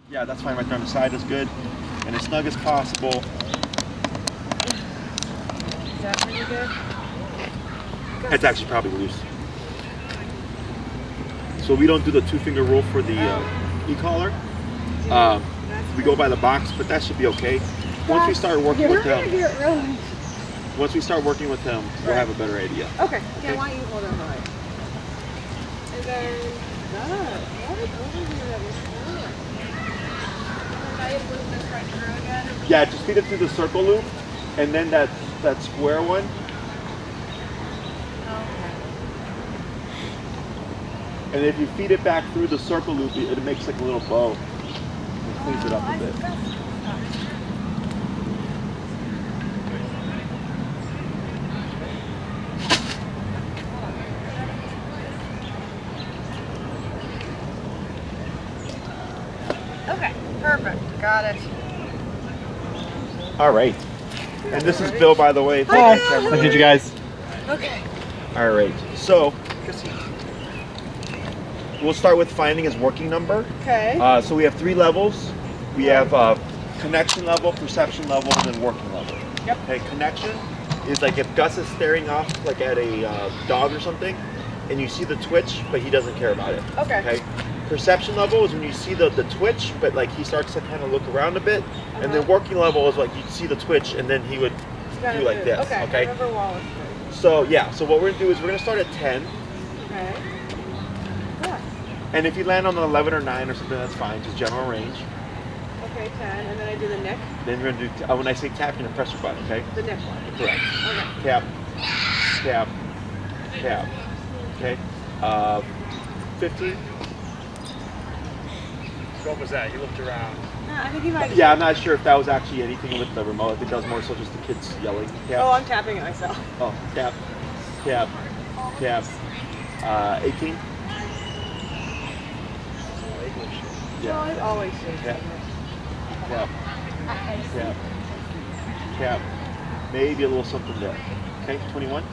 Yeah, that's fine right there on the side is good. And as snug as possible. Is that pretty good? It's actually probably loose. So we don't do the 2-finger rule for the e-collar. We go by the box, but that should be okay. Once we start working with him, we'll have a better idea. Okay. Yeah, why don't you hold on right? And then what is over here that was Yeah, just feed it through the circle loop, and then that square one. And if you feed it back through the circle loop, it makes like a little bow. It cleans it up a bit. Okay, perfect. Got it. All right. And this is Bill, by the way. Hi. Nice to meet you guys. Okay. All right. So we'll start with finding his working number. Okay. So we have 3 levels. We have connection level, perception level, and then working level. Yep. Okay. Connection is like if Gus is staring off like at a dog or something, and you see the twitch, but he doesn't care about it. Okay. Okay. Perception level is when you see the twitch, but like he starts to kind of look around a bit. And then working level is like you see the twitch, and then he would do like this. Okay. Okay. I remember Wallace. So yeah. So what we're gonna do is we're gonna start at 10. Okay. Yeah. And if you land on an 11 or 9 or something, that's fine. Just general range. Okay, 10, and then I do the neck. Then you're gonna do. When I say tap, you're gonna press your button. Okay. The neck one. Correct. Okay. Tap. Tap. Tap. Okay. 15. What was that? You looked around. No, I think he might. Yeah, I'm not sure if that was actually anything with the remote. I think that was more so just the kids yelling. Tap. Oh, I'm tapping it myself. Oh, tap. Tap. Tap. 18. Well, it always shows. Tap. Tap. Tap. Tap. Maybe a little something there. Okay, 21.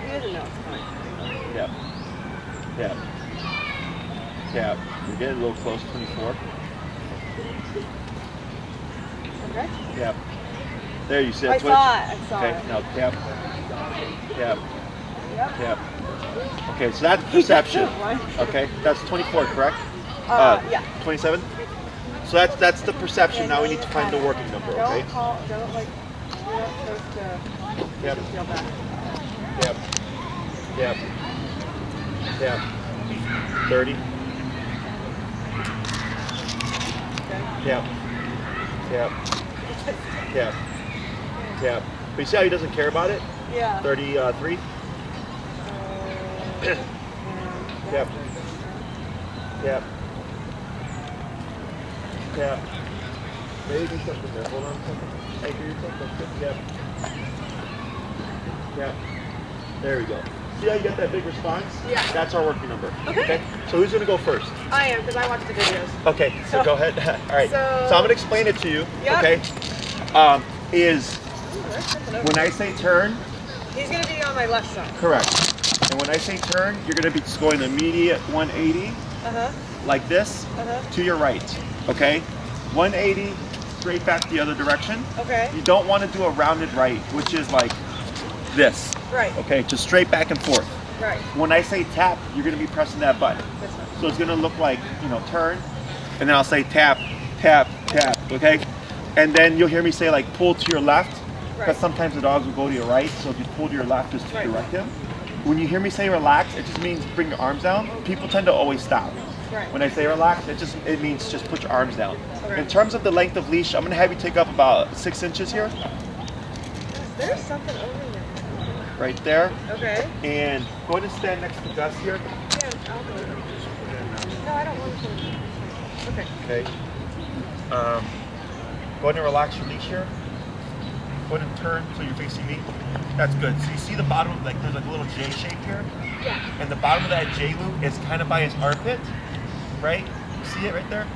He doesn't know it's coming. Tap. Tap. Tap. We're getting a little close, 24. Okay. Tap. There, you see I that twitch? saw it. I saw Okay, it. now tap. Tap. Yep. Tap. Okay, so that's perception. Why? Okay, that's 24, correct? Yeah. 27? So that's the perception. Now we need to find the working number, okay? Don't call. Don't like. You're not supposed to. Yep. Feel bad. Tap. Tap. Tap. 30. Okay. Tap. Tap. Tap. Tap. But you see how he doesn't care about it? Yeah. 33. Tap. Tap. Tap. Maybe something there. Hold on a second. Anchor yourself. That's good. Tap. Tap. There we go. See how you got that big response? Yeah. That's our working number. Okay. So who's gonna go first? I am, because I watched the videos. Okay. So go ahead. All right. So- So I'm gonna explain it to you. Yep. Okay. Is when I say turn, He's going to be on my left side. correct. And when I say turn, you're gonna be just going immediate 180 Uh-huh. like this Uh-huh. to your right. Okay. 180 straight back the other direction. Okay. You don't want to do a rounded right, which is like this. Right. Okay, just straight back and forth. Right. When I say tap, you're going to be pressing that button. This one. So it's going to look like, turn, and then I'll say tap, tap, tap, okay? And then you'll hear me say like pull to your left, because Right. sometimes the dogs will go to your right, so if you pull to your left just to Right. direct him. When you hear me say relax, it just means bring your arms down. People tend to always stop. Right. When I say relax, it means just put your arms down. Okay. In terms of the length of leash, I'm going to have you take up about 6 inches here, There's something over there. right there. Okay. And go ahead and stand next to Gus here. Yeah, I'll go. No, I don't want to. Okay. Okay. Go ahead and relax your leash here. Go ahead and turn so you're facing me. That's good. So you see the bottom, like there's like a little J shape here? Yeah. And the bottom of that J loop is kind of by his armpit, right? You see it right there?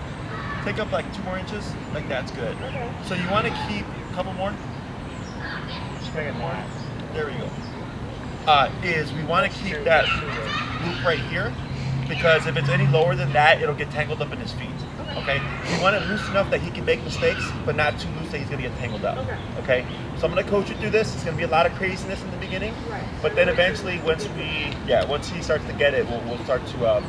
Take up like 2 more inches. Like that's good. Okay. So you want to keep a couple more. Just make it more. There we go. We want to keep that loop right here. because if it's any lower than that, it'll get tangled up in his feet. Okay? You want it loose enough that he can make mistakes, but not too loose that he's gonna get tangled up. Okay? So I'm gonna coach you through this. It's gonna be a lot of craziness in the beginning, but then eventually, once he starts to get it, we'll start to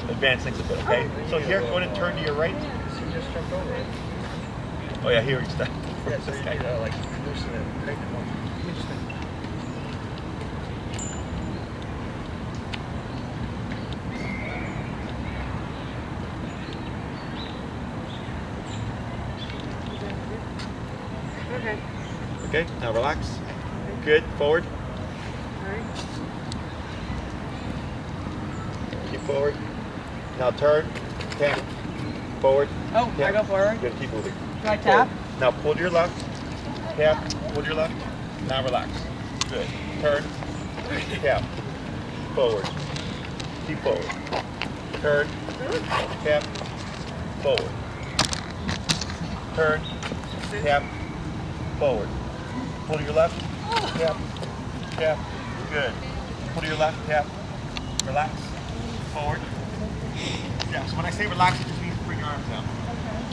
advance things a bit. Okay? So here, go ahead and turn to your right. You just jumped over it. Oh yeah, here he's done. Yeah, so you need to like loosen it and tighten it more. You just Okay. Okay, now relax. Good, forward. Alright. Keep forward. Now turn. Tap. Forward. Oh, Tap. I go forward. You're gonna keep moving. Do I tap? Forward. Now pull to your left. Tap. Pull to your left. Now relax. Good. Turn. Tap. Forward. Keep forward. Turn. Tap. Forward. Turn. Tap. Forward. Pull to your left. Tap. Tap. Good. Pull to your left. Tap. Relax. Forward. Yeah, so when I say relax, it just means bring your arms down.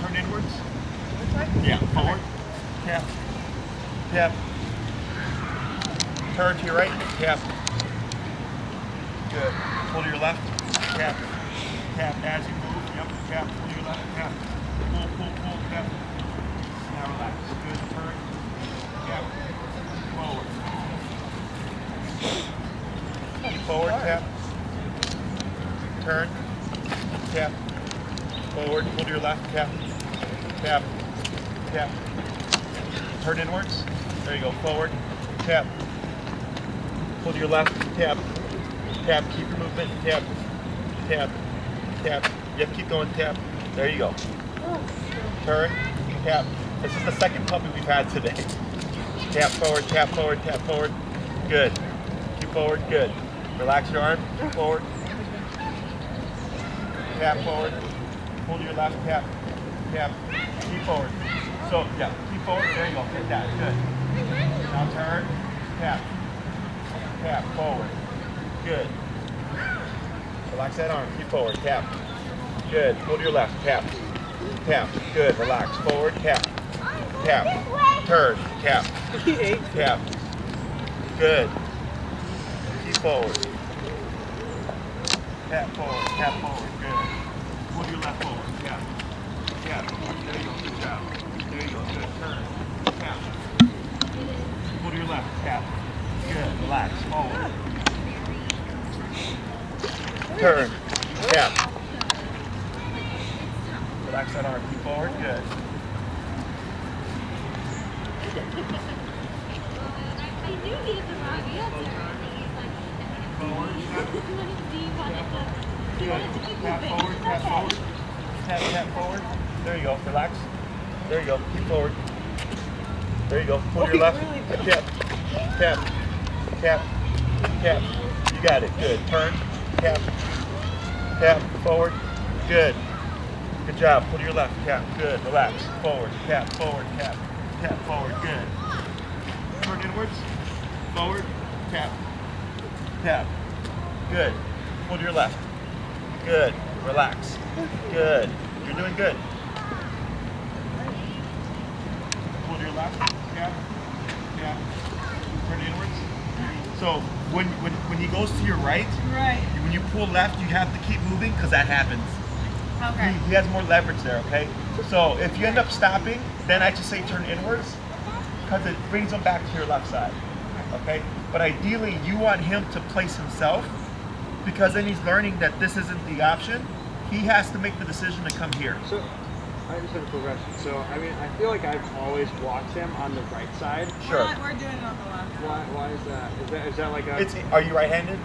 Turn inwards. This way? Yeah, forward. Tap. Tap. Turn to your right. Tap. Good. Pull to your left. Tap. Tap as you move. Yep. Tap. Pull to your left. Tap. Pull, pull, pull. Tap. Now relax. Good. Turn. Tap. Forward. Keep forward. Tap. Turn. Tap. Forward. Pull to your left. Tap. Tap. Tap. Turn inwards. There you go. Forward. Tap. Pull to your left. Tap. Tap. Keep your movement. Tap. Tap. Tap. Yep. Keep going. Tap. There you go. Turn. Tap. This is the second puppy we've had today. Tap forward. Tap forward. Tap forward. Good. Keep forward. Good. Relax your arm. Keep forward. Tap forward. Pull to your left. Tap. Tap. Keep forward. So, yeah. Keep forward. There you go. Hit that. Good. Now turn. Tap. Tap. Forward. Good. Relax that arm. Keep forward. Tap. Good. Pull to your left. Tap. Tap. Good. Relax. Forward. Tap. Tap. Turn. Tap. Tap. Good. Keep forward. Tap forward. Tap forward. Good. Pull to your left forward. Tap. Tap. There you go. Good job. There you go. Good. Turn. Tap. Pull to your left. Tap. Good. Relax. Forward. Turn. Tap. Relax that arm. Keep forward. Good. Forward. Tap. Good. Tap forward. Tap forward. Tap, tap forward. There you go. Relax. There you go. Keep forward. There you go. Pull to your left. Tap. Tap. Tap. Tap. You got it. Good. Turn. Tap. Tap. Forward. Good. Good job. Pull to your left. Tap. Good. Relax. Forward. Tap. Forward. Tap. Tap. Forward. Good. Turn inwards. Forward. Tap. Tap. Good. Pull to your left. Good. Relax. Good. You're doing good. Pull to your left. Tap. Tap. Turn inwards. So when he goes to your right, when you pull left, you have to keep moving because that happens. Okay. He has more leverage there, okay? So if you end up stopping, then I just say turn inwards because it brings him back to your left side, okay? But ideally, you want him to place himself because then he's learning that this isn't the option. He has to make the decision to come here. So, I just have a quick question. So, I mean, I feel like I've always walked him on the right side. Sure. We're doing it on the left. Why is that? Is that like a... Are you right-handed?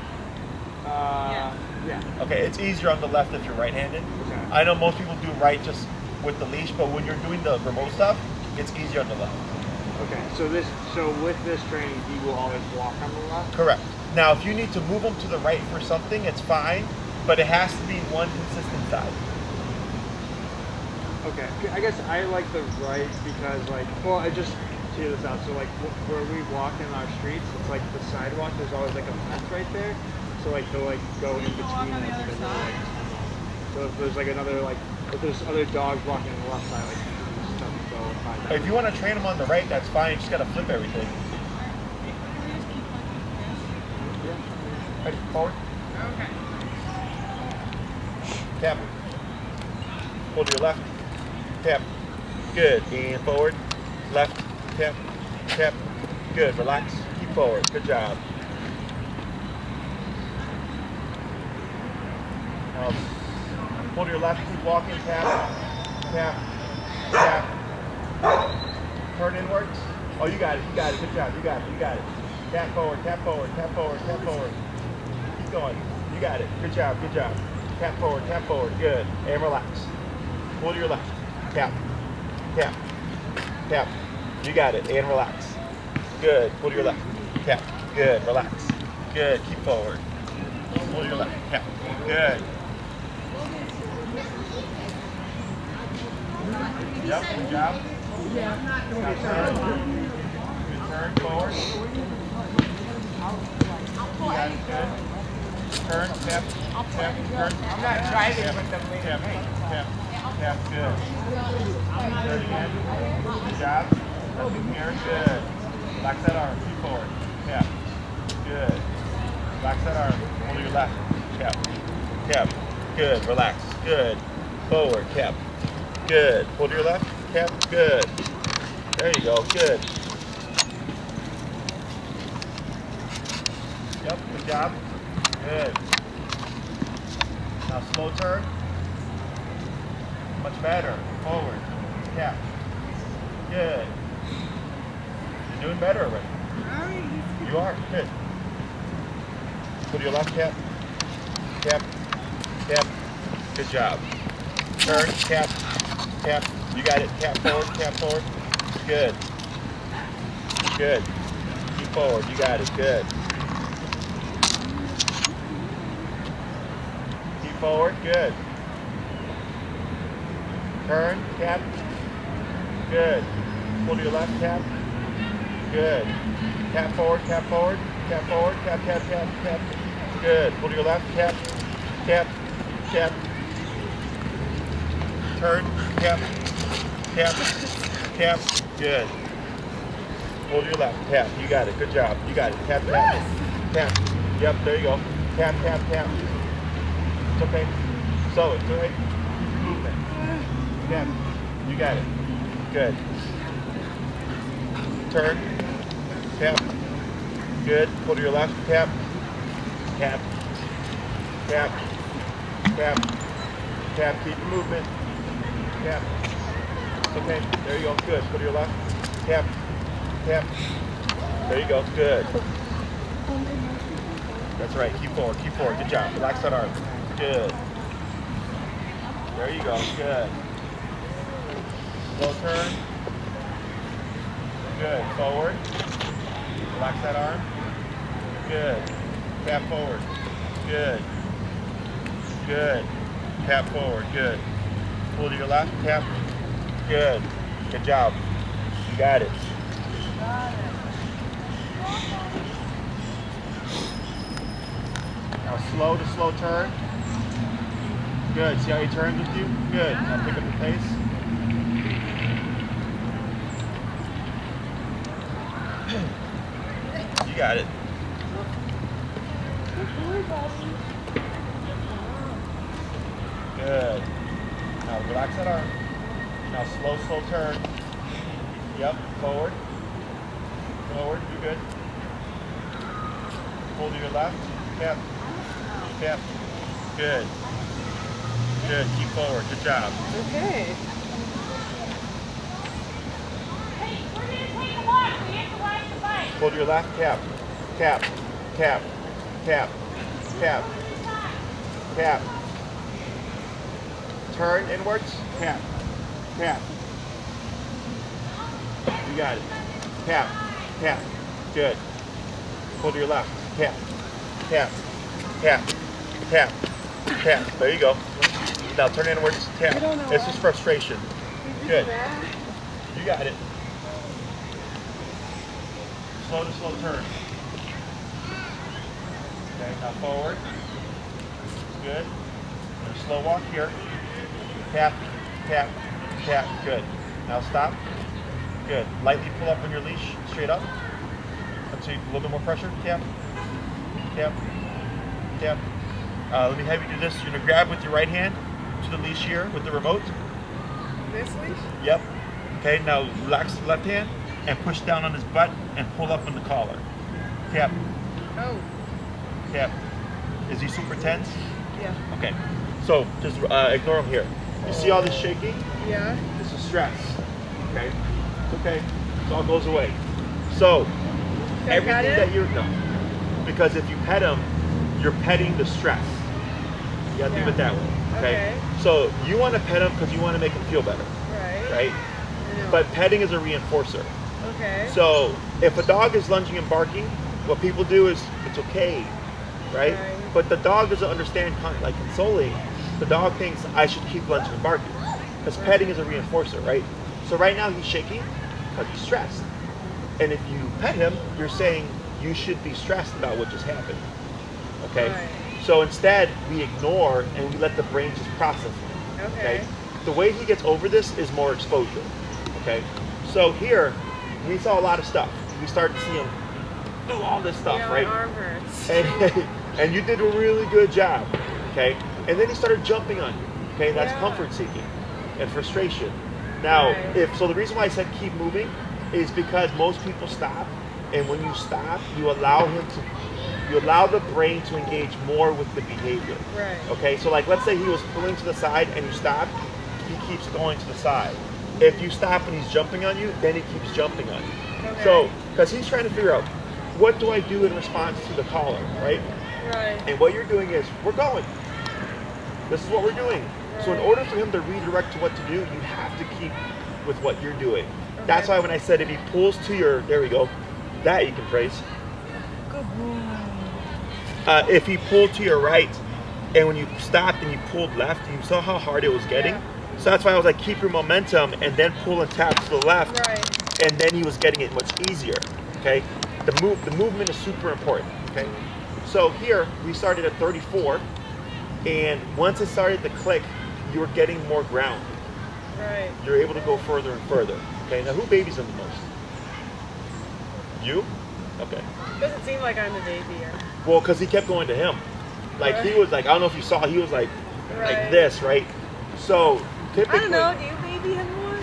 Yeah. Okay, it's easier on the left if you're right-handed. Okay. I know most people do right just with the leash, but when you're doing the remote stuff, it's easier on the left. Okay, so with this training, he will always walk on the left? Correct. Now, if you need to move him to the right for something, it's fine, but it has to be one consistent side. Okay, I guess I like the right because, like, well, check this out. So like where we walk in our streets, it's like the sidewalk. There's always like a fence right there. So like he'll like go in between it. So if there's like another like if there's other dogs walking on the left side, like you can just have to go and find that. If you want to train them on the right, that's fine. You just gotta flip everything. Ready, forward. Okay. Tap. Hold to your left. Tap. Good. And forward. Left. Tap. Tap. Good. Relax. Keep forward. Good job. Hold to your left. Keep walking. Tap. Tap. Tap. Turn inwards. Oh, you got it. You got it. Good job. You got it. You got it. Tap forward. Tap forward. Tap forward. Tap forward. Keep going. You got it. Good job. Good job. Tap forward. Tap forward. Good. And relax. Hold to your left. Tap. Tap. Tap. You got it. And relax. Good. Hold to your left. Tap. Good. Relax. Good. Keep forward. Hold to your left. Tap. Good. Yep. Good job. Now turn. Good turn forward. You got it. Good. Turn. Tap. Tap. Turn. I'm not driving with them. Tap. Tap. Tap. Good. Turn again. Good job. Nothing here. Good. Relax that arm. Keep forward. Tap. Good. Relax that arm. Hold to your left. Tap. Tap. Good. Relax. Good. Forward. Tap. Good. Hold to your left. Tap. Good. There you go. Good. Yep. Good job. Good. Now slow turn. Much better. Forward. Tap. Good. You're doing better already. You are. Good. Go to your left. Tap. Tap. Tap. Good job. Turn. Tap. Tap. You got it. Tap forward. Tap forward. Good. Good. Keep forward. You got it. Good. Keep forward. Good. Turn. Tap. Good. Pull to your left. Tap. Good. Tap forward. Tap forward. Tap forward. Tap. Tap. Tap. Tap. Good. Pull to your left. Tap. Tap. Tap. Turn. Tap. Tap. Tap. Good. Hold your left. Tap. You got it. Good job. You got it. Tap. Tap. Tap. Yep. There you go. Tap. Tap. Tap. It's okay. So it's okay. Movement. Tap. You got it. Good. Turn. Tap. Good. Pull to your left. Tap. Tap. Tap. Tap. Tap. Keep the movement. Tap. Okay. There you go. Good. Go to your left. Tap. Tap. There you go. Good. That's right. Keep forward. Keep forward. Good job. Relax that arm. Good. There you go. Good. Slow turn. Good. Forward. Relax that arm. Good. Tap forward. Good. Good. Tap forward. Good. Pull to your left. Tap. Good. Good job. You got it. Now slow to slow turn. Good. See how he turns with you? Good. Now pick up the pace. You got it. Good. Now relax that arm. Now slow turn. Yep. Forward. Forward. You good. Hold to your left. Tap. Tap. Good. Good. Keep forward. Good job. Okay. Hey, we're going to take a walk. We have to watch the bike. Hold to your left. Tap. Tap. Tap. Tap. Tap. Tap. Turn inwards. Tap. Tap. You got it. Tap. Tap. Good. Hold to your left. Tap. Tap. Tap. Tap. Tap. There you go. Now turn inwards. Tap. It's just frustration. Good. You got it. slow to slow turn. Okay, now forward. Good. And a slow walk here. Tap, tap, tap. Good. Now stop. Good. Lightly pull up on your leash, straight up. Until you a little bit more pressure. Tap, tap, tap. Let me have you do this. You're gonna grab with your right hand to the leash here with the remote. This leash? Yep. Okay, now relax the left hand and push down on his butt and pull up on the collar. Tap, Oh, tap. Is he super tense? yeah. Okay. So just ignore him here. You see all this shaking? Yeah. This is stress. Okay. It's okay. It all goes away. So Can I everything pet that him? you're no, because if you pet him, you're petting the stress. You gotta think of it that way. Okay. So you want to pet him because you want to make him feel better, Right. right? I know. But petting is a reinforcer. Okay. So if a dog is lunging and barking, what people do is it's okay, right? Right. But the dog doesn't understand like consoling. The dog thinks I should keep lunging and barking because petting is a reinforcer, right? So right now he's shaking because he's stressed. And if you pet him, you're saying you should be stressed about what just happened. Okay? Right. So instead, we ignore and we let the brain just process it. Okay. The way he gets over this is more exposure. Okay? So here, we saw a lot of stuff. We started to see him do all this stuff, Yeah, right? my arm hurts. And you did a really good job. Okay? And then he started jumping on you. Okay? That's Yeah. comfort seeking and frustration. Now, Right. the reason why I said keep moving is because most people stop, and when you stop, you allow the brain to engage more with the behavior. Right. Okay, so like let's say he was pulling to the side and you stop, he keeps going to the side. If you stop and he's jumping on you, then he keeps jumping on you. Okay. So, because he's trying to figure out, what do I do in response to the collar, right? Right. And what you're doing is, we're going. This is what we're doing. So in Right. order for him to redirect to what to do, you have to keep with what you're doing. That's why when I said if he pulls to your, there we go, that you can praise. Good boy. If he pulled to your right, and when you stopped and you pulled left, you saw how hard it was getting. Yeah. So that's why I was like, keep your momentum and then pull and tap to the left, Right. and then he was getting it much easier. Okay, the movement is super important. Okay, so here we started at 34, and once it started to click, you were getting more ground. Right. You're able to go further and further. Okay, now who babies him the most? You? Okay. Doesn't seem like I'm the babier. Well, because he kept going to him. Like he Right. was like, I don't know if you saw, he was like Right. this, right? So typically I don't know. Do you baby him more?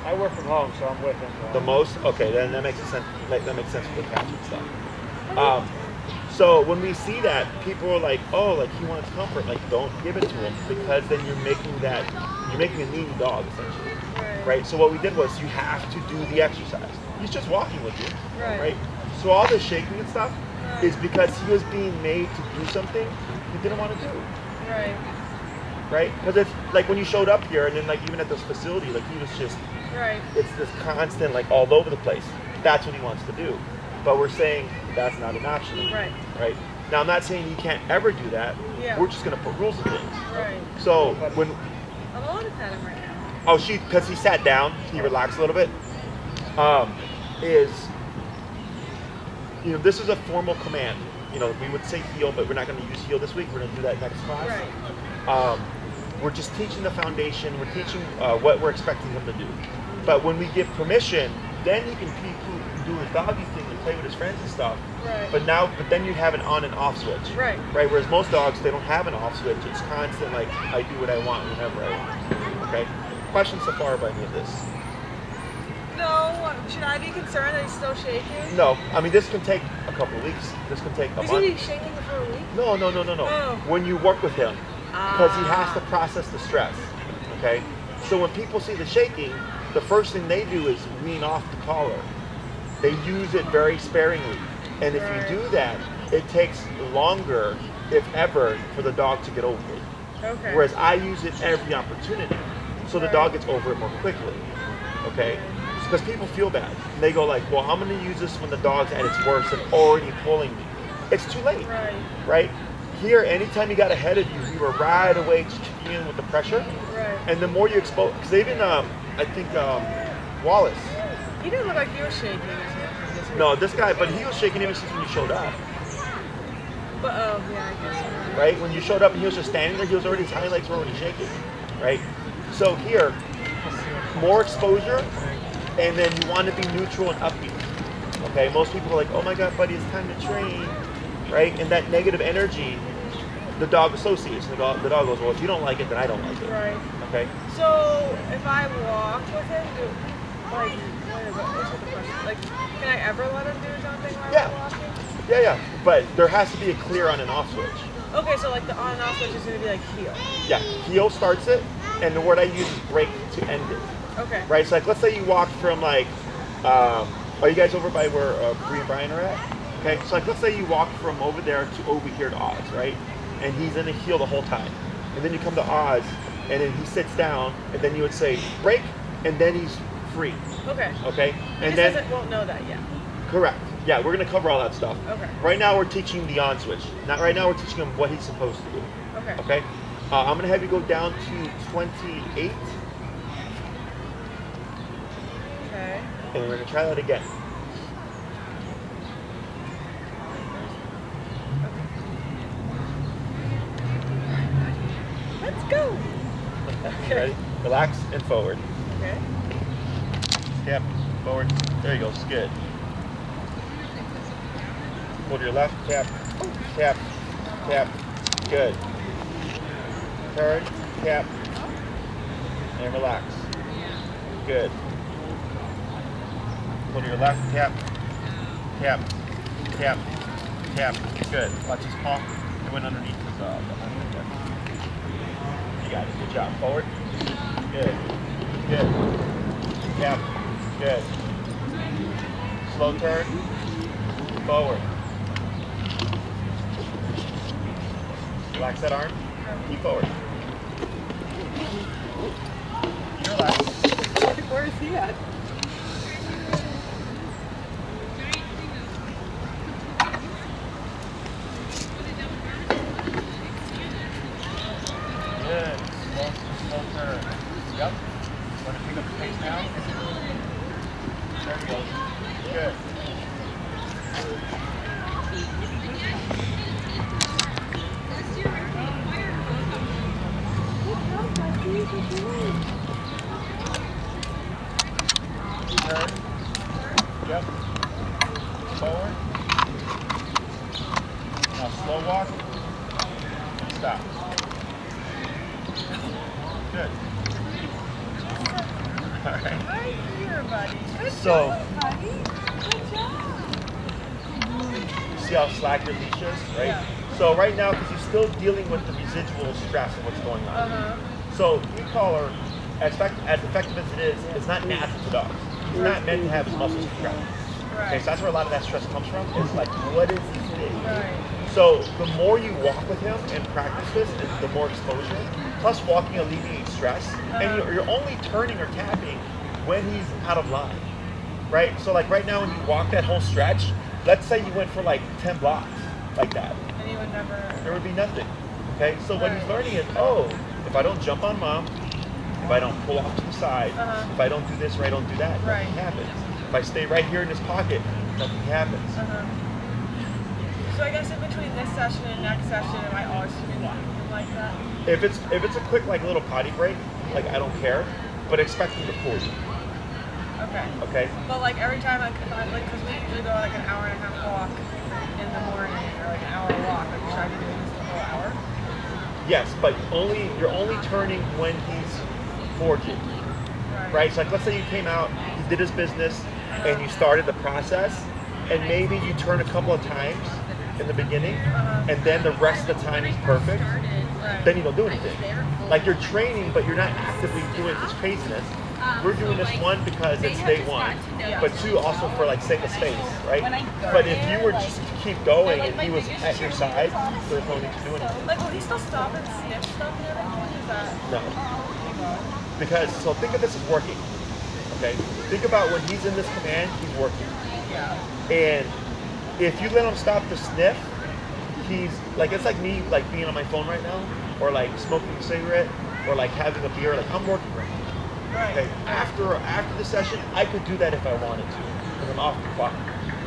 I work from home, so I'm with him. the most. Okay, then that makes sense. That makes sense with the catching stuff. So when we see that, people are like, oh, like he wants comfort. Like don't give it to him, because then you're making a needy dog essentially, right? So what we did was you have to do the exercise. He's just walking with you, right? So all this shaking and stuff is because he was being made to do something he didn't want to do. Right. Right? Because if like when you showed up here and then like even at this facility, like he was just, Right. it's this constant like all over the place. That's what he wants to do. But we're saying that's not an option. Right. Right? Now I'm not saying he can't ever do that. Yeah. We're just gonna put rules in things. Right. So when I'm on to pet him right now. because he sat down, he relaxed a little bit. This is a formal command. We would say heel, but we're not going to use heel this week. We're going to do that next class. Right. We're just teaching the foundation. We're teaching what we're expecting him to do. But when we give permission, then he can do his doggy thing and play with his friends and stuff. Right. But then you have an on and off switch. Right. Right. Whereas most dogs, they don't have an off switch. It's constant. Like I do what I want whenever I want. Okay. Questions so far about any of this? No. Should I be concerned that he's still shaking? No. I mean, this can take a couple of weeks. This can take a Is month. he shaking for a week? No. Oh. When you work with him, because he has to process the stress. Okay. So when people see the shaking, the first thing they do is wean off the collar. They use it very sparingly, and if you do that, it takes longer, if ever, for the dog to get over it. Okay. Whereas I use it every opportunity, so the dog gets over it more quickly. Okay. Because people feel bad. And they go like, well, I'm going to use this when the dog's at its worst and already pulling me. It's too late, right? Here, anytime he got ahead of you, you were right away just kicking in with the pressure. Right. And the more you expose, because even, I think, Wallace. He didn't look like he was shaking this No, this guy, but he was shaking even since when you showed up. But oh yeah, I guess. So. Right? When you showed up and he was just standing there, he was already, his highlights were already shaking. Right? So here, more exposure, and then you want to be neutral and upbeat. Okay? Most people are like, oh my God, buddy, it's time to train. Right? And that negative energy, the dog associates. The dog goes, well, if you don't like it, then I don't like it. Right. Okay? So if I walk with him, what's the question? Like, can I ever let him do something while we're walking? Yeah. But there has to be a clear on and off switch. Okay, so like the on and off switch is going to be like heel. Yeah, heel starts it, and the word I use is break to end it. Okay. Right, so like let's say you walk from like, are you guys over by where Bree and Brian are at? Okay, so like let's say you walk from over there to over here to Oz, right? And he's in a heel the whole time. And then you come to Oz, and then he sits down, and then you would say break, and then he's free. Okay. Okay? He And just won't know that yet. Correct. Yeah, we're gonna cover all that stuff. Okay. Right now we're teaching the on switch. Not right now we're teaching him what he's supposed to do. Okay. Okay? I'm gonna have you go down to 28. Okay. And we're gonna try that again. Let's go. Okay. Ready? Relax and forward. Okay. Step forward. There you go. Good. Pull to your left. Tap. Tap. Tap. Good. Turn. Tap. And relax. Good. Pull to your left. Tap. Tap. Tap. Tap. Good. Watch his palm. It went underneath his behind his leg. You got it. Good job. Forward. Good. Good. Tap. Good. Slow turn. Forward. Relax that arm. Keep forward. You relax. Where is he at? Good. Slow turn. Yep. Want to pick up the pace now? There he goes. Good. Turn. Yep. Forward. Now slow walk. Stop. Good. All right. Right here, buddy. Good So- job, buddy. Good job. See how slack your leash is, right? Yeah. So right now, because you're still dealing with the residual stress of what's going on. Uh-huh. So e-collar, as effective as it is not natural to dogs. It's not meant to have his muscles contract. Right. Okay, so that's where a lot of that stress comes from. It's like, what is he doing? Right. So the more you walk with him and practice this, the more exposure. Plus walking alleviates stress. And you're only turning or tapping when he's out of line. Right? So like right now when you walk that whole stretch, let's say you went for like 10 blocks like that. And he would never. There would be nothing. Okay? So what he's learning is, oh, if I don't jump on mom, if I don't pull off to the side, if I don't do this or I don't do that, nothing happens. If I stay right here in this pocket, nothing happens. So I guess in between this session and next session, am I always to be walking him like that? If it's a quick like little potty break, like I don't care, but expect him to pull you. Okay. Okay? But like every time because we usually go like an hour and a half walk in the morning or like an hour walk. Like should I be doing this the whole hour? Yes, but you're only turning when he's foraging. Right? So like let's say you came out, he did his business, and you started the process, and maybe you turn a couple of times in the beginning, and then the rest of the time he's perfect, then you don't do anything. Like you're training, but you're not actively doing this craziness. We're doing this one because it's day one, but two also for like sake of space, right? But if you were just to keep going and he was at your side, there's no need to do anything. Like will he still stop and sniff stuff and everything? Is that No. Because, so think of this as working, okay? Think about when he's in this command, he's working. Yeah. And if you let him stop to sniff, he's, like, it's like me, like, being on my phone right now, or, like, smoking a cigarette, or, like, having a beer, like, I'm working right now. Right. Okay, after the session, I could do that if I wanted to, because I'm off the clock.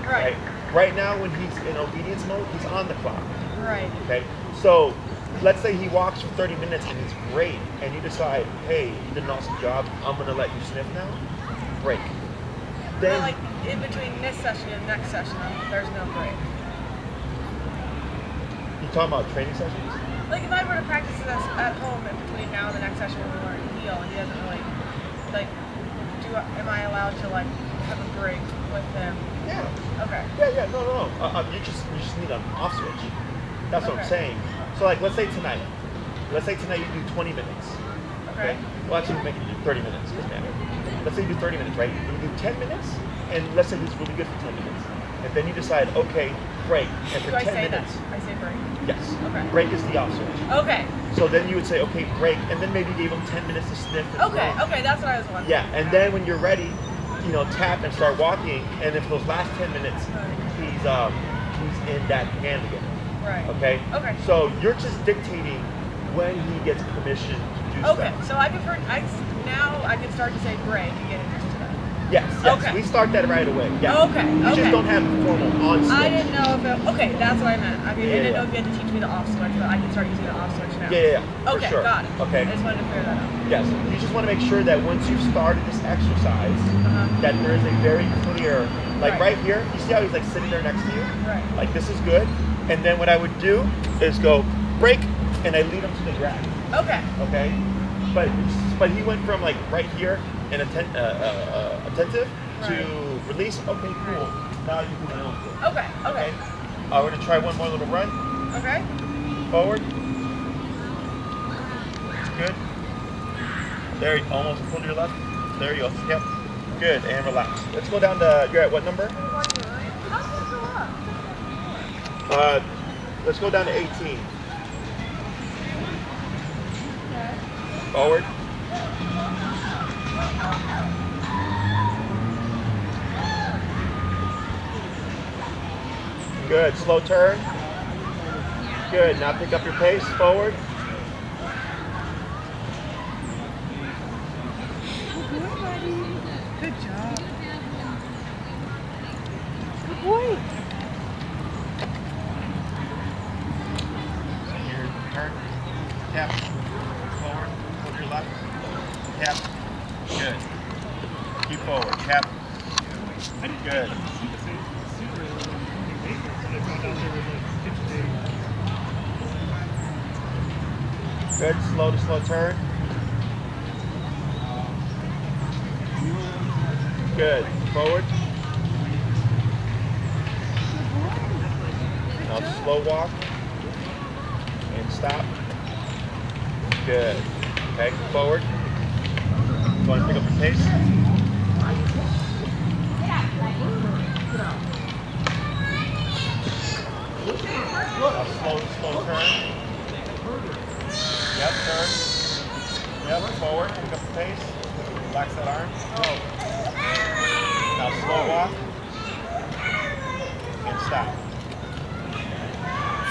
Right. Right now, when he's in obedience mode, he's on the clock. Right. Okay. So let's say he walks for 30 minutes and he's great, and you decide, hey, you did an awesome job. I'm gonna let you sniff now. Break. Then But like in between this session and next session, there's no break. you talking about training sessions? Like if I were to practice this at home in between now and the next session when we learn to heel, and he doesn't really like, am I allowed to like have a break with him? Yeah. Okay. Yeah. No. You just need an off switch. That's what I'm Okay. saying. So like, let's say tonight you do 20 minutes. Okay. Well, actually, make it 30 minutes. Doesn't matter. Let's say you do 30 minutes, right? You do 10 minutes, and let's say he's really good for 10 minutes, and then you decide, okay, break, and for Do I 10 say minutes. that? I say break. Yes. Okay. Break is the off switch. Okay. So then you would say, okay, break, and then maybe give him 10 minutes to sniff. And Okay. roam. Okay. That's what I was wondering. Yeah, and then when you're ready, tap and start walking, and if those last 10 minutes, he's in that hand again. Right. Okay. Okay. So you're just dictating when he gets permission to do Okay. stuff. So now I can start to say break and get into that. Yes. Okay. We start that right away. Yeah. Okay, You okay. just don't have formal on switch. I didn't know if it. Okay, that's what I meant. I didn't know Yeah. if you had to teach me the off switch, but I can start using the off switch now. Yeah. For Okay, sure. got it. Okay. I just wanted to clear that up. Yes. You just want to make sure that once you've started this exercise, that there is a very clear, like Right. right here, you see how he's like sitting there next to you? Right. Like this is good. And then what I would do is go break, and I lead him to the grab. Okay. Okay. But he went from like right here and attentive to release. Okay, cool. Now you can own it. Okay. Okay. We're gonna try one more little run. Okay. Forward. Good. There, you almost pull to your left. There you go. Yep. Good. And relax. Let's go down to, you're at what number? Let's go down to 18. Forward. Good. Slow turn. Good. Now pick up your pace. Forward. Good job. Good boy. Here, turn. Tap. Forward. Pull to your left. Tap. Good. Keep forward. Tap. Good. Good. Slow to slow turn. Good. Forward. Now slow walk. And stop. Good. Okay, forward. You want to pick up your pace? Now slow turn. Yep, turn. Yep, forward. Pick up the pace. Relax that arm. Go. Now slow walk. And stop.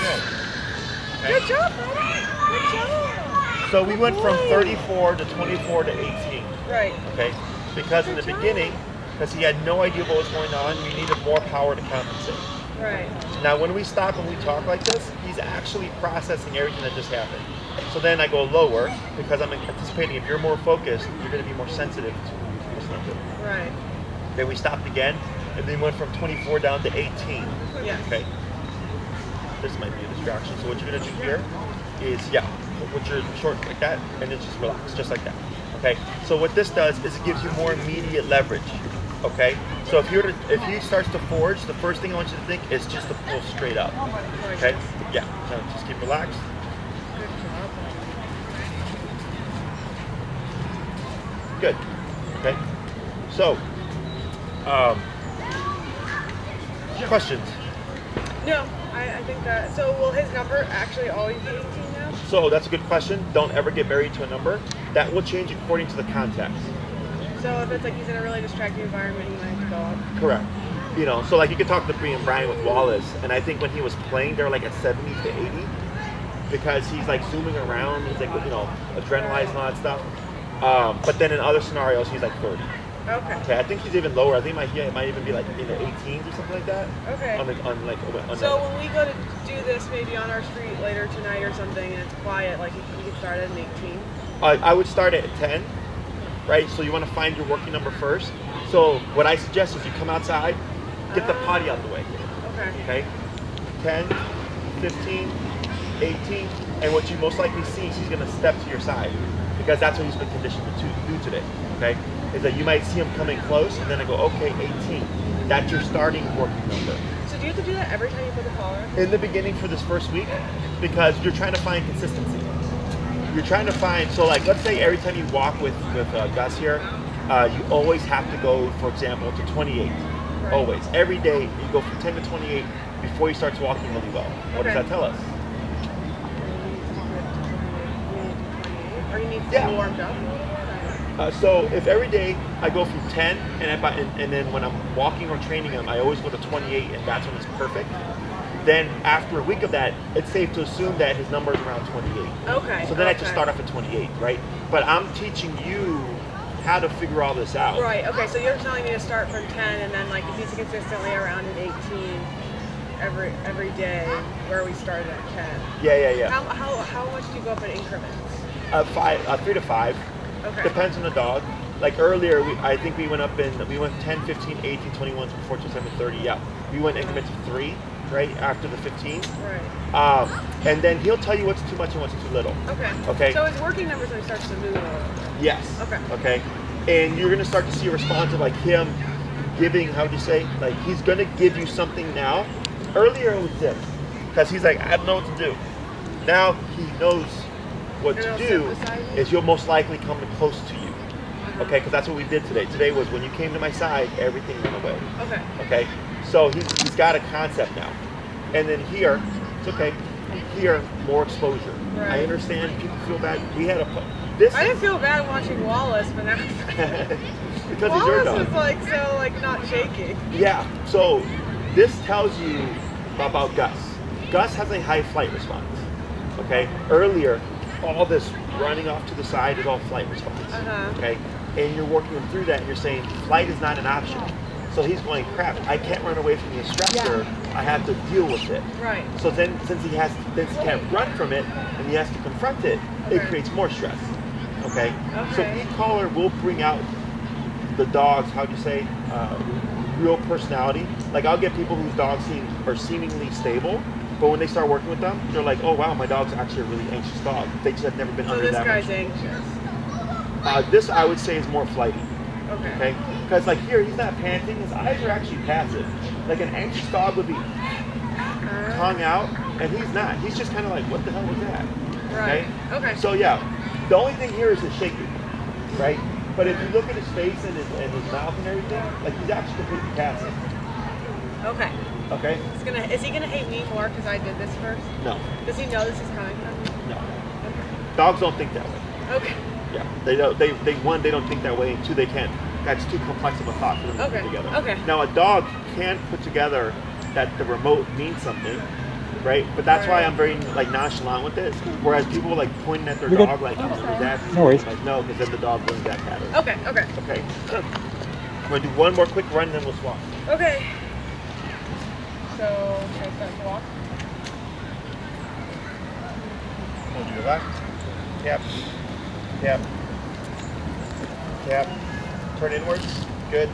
Good. Okay. Good job, buddy. Good job. So we went from 34 to 24 to 18. Right. Okay? Because in the beginning, because he had no idea what was going on, we needed more power to compensate. Right. Now when we stop and we talk like this, he's actually processing everything that just happened. So then I go lower because I'm anticipating if you're more focused, you're going to be more sensitive to listening to it. Right. Then we stopped again, and then went from 24 down to 18. Yeah. Okay. This might be a distraction. So what you're going to do here is, with your short like that, and then just relax, just like that. Okay. So what this does is it gives you more immediate leverage. Okay. So if he starts to forge, the first thing I want you to think is just to pull straight up. Okay. Yeah. So just keep relaxed. Good. Okay. So, questions? No, I think that. So will his number actually always be 18 now? So that's a good question. Don't ever get married to a number. That will change according to the context. So if it's like he's in a really distracting environment, he might have to go up. Correct. So like you could talk to Bree and Brian with Wallace, and I think when he was playing, they were like at 70 to 80 because he's like zooming around. He's like, adrenalized and all that stuff. But then in other scenarios, he's like 30. Okay. Okay, I think he's even lower. I think it might even be like in the 18s or something like that. Okay. So when we go to do this maybe on our street later tonight or something and it's quiet, like you can start at an 18? I would start at 10, right? So you want to find your working number first. So what I suggest is you come outside, get the potty out of the way. Okay. Okay? 10, 15, 18, and what you most likely see is he's going to step to your side because that's what he's been conditioned to do today. Okay? Is that you might see him coming close and then I go, okay, 18. That's your starting working number. So do you have to do that every time you put the collar on? In the beginning for this first week, because you're trying to find consistency. You're trying to find, so like let's say every time you walk with Gus here, you always have to go, for example, to 28. Right. Always. Every day you go from 10 to 28 before he starts walking really well. What does that tell us? Or you need to be warmed up? So if every day I go from 10 and then when I'm walking or training him, I always go to 28 and that's when he's perfect. Then after a week of that, it's safe to assume that his number is around 28. Okay. So then I just start off at 28, right? But I'm teaching you how to figure all this out. Right. Okay. So you're telling me to start from 10 and then like if he's consistently around an 18 every day, where we started at 10. Yeah. How much do you go up in increments? 3 to 5. Okay. Depends on the dog. Like earlier, I think we went 10, 15, 18, 21, 24, 27, 30. Yeah, we went increments of 3, right after the 15. Right. And then he'll tell you what's too much and what's too little. Okay. Okay. So his working numbers when he starts to move a little bit. Yes. Okay. Okay. And you're gonna start to see a response of like him giving. How would you say? Like he's gonna give you something now. Earlier it was this, because he's like, I don't know what to do. Now he knows what to do. Is you'll most likely come close to you. Okay, because that's what we did today. Today was when you came to my side, everything went away. Okay. Okay, so he's got a concept now. And then here, it's okay. Here, more exposure. Right. I understand people feel bad. We had I didn't feel bad watching Wallace, but now because he's your dog. Wallace was not shaking. Yeah. So this tells you about Gus. Gus has a high flight response. Okay. Earlier, all this running off to the side is all flight response. Okay. And you're working him through that, and you're saying flight is not an option. So he's going, crap, I can't run away from the stressor. I have to deal with it. Right. So then, since he can't run from it, and he has to confront it, it creates more stress. Okay. So e-collar will bring out the dog's, how'd you say, real personality. Like I'll get people whose dogs are seemingly stable, but when they start working with them, they're like, oh wow, my dog's actually a really anxious dog. They just have never been under that much. So this guy's anxious. This I would say is more flighty. Okay. Because like here, he's not panting. His eyes are actually passive. Like an anxious dog would be tongue out, and he's not. He's just kind of like, what the hell was that? Right. Okay. So yeah, the only thing here is his shaking, right? But if you look at his face and his mouth and everything, like he's actually completely passive. Okay. Okay. Is he gonna hate me more because I did this first? No. Does he know this is coming from me? No. Okay. Dogs don't think that way. Okay. Yeah. They don't. They don't think that way. And two, they can't. That's too complex of a thought for them to put together. Okay. Now a dog can put together that the remote means something, right? But that's why I'm very like nonchalant with it. Whereas people like pointing at their dog like, "Oh, that." No worries. Like no, because then the dog learns that pattern. Okay. Okay. I'm gonna do one more quick run, then we'll swap. Okay. So should I start to walk? Hold your left. Tap. Tap. Tap. Turn inwards. Good.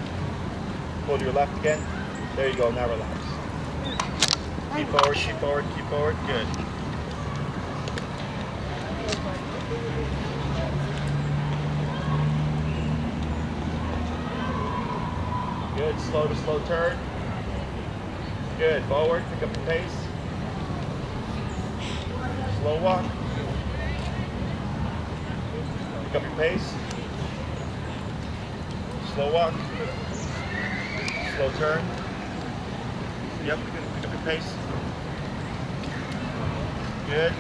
Hold your left again. There you go. Now relax. Keep forward, keep forward, keep forward. Good. Good. Slow to slow turn. Good. Forward. Pick up the pace. Slow walk. Pick up your pace. Slow walk. Slow turn. Yep. Pick up your pace. Good.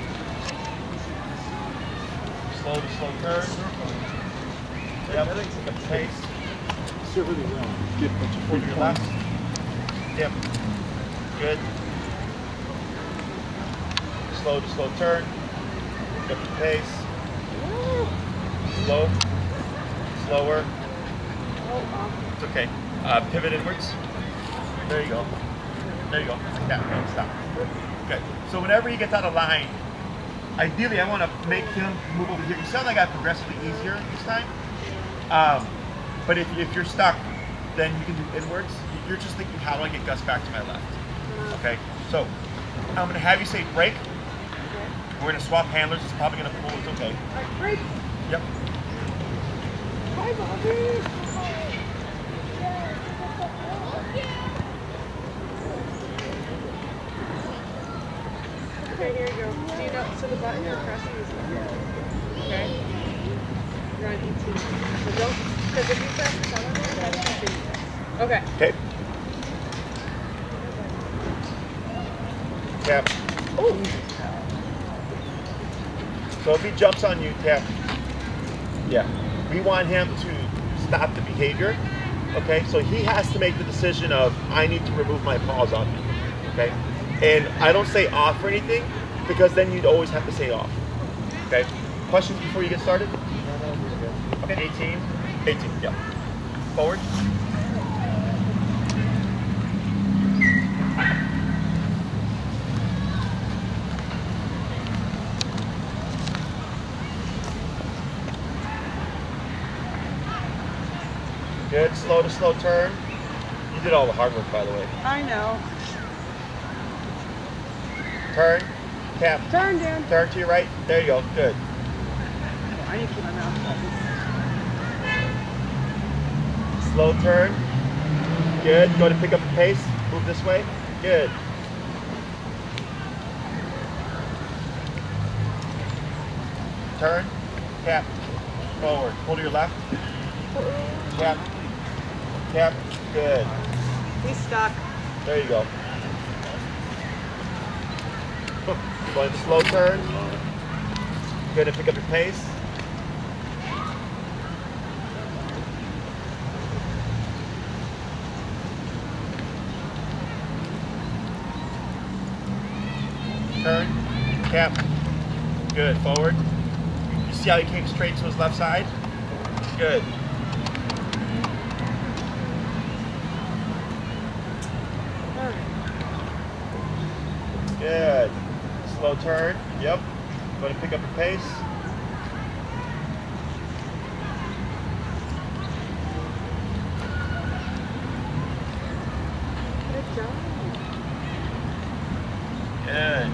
Slow to slow turn. Yep. Pick up the pace. Sit really well. Get a bunch of Hold your left. Yep. Good. Slow to slow turn. Pick up the pace. Slow. Slower. It's okay. Pivot inwards. There you go. There you go. Like that. No, stop. Okay. So whenever he gets out of line, ideally I want to make him move over here. You saw that got progressively easier this time. But if you're stuck, then you can do inwards. You're just thinking, how do I get Gus back to my left? Okay. So I'm going to have you say break. We're going to swap handlers. It's probably going to pull. It's okay. Break. Yep. Hi, Bobby. Okay, here you go. Do you know, so the button you're pressing is okay? You're on 18. So don't, because if you press the button, that's continuous. Okay. Okay. Tap. Oh. So if he jumps on you, tap. Yeah. We want him to stop the behavior. Okay. So he has to make the decision of, I need to remove my paws off you. Okay. And I don't say off or anything, because then you'd always have to say off. Okay. Questions before you get started? Okay. 18. 18. Yeah. Forward. Good, slow to slow turn. You did all the hard work, by the way. I know. Turn, tap. Turn, Dan. Turn to your right. There you go. Good. I need to keep my mouth shut. Slow turn. Good. Go to pick up the pace. Move this way. Good. Turn, tap, forward. Pull to your left. Tap, tap. Good. He's stuck. There you go. Going to slow turn. Good to pick up your pace. Turn, tap. Good, forward. You see how he came straight to his left side? Good. Good. Slow turn. Yep. Going to pick up your pace. Good job. Good.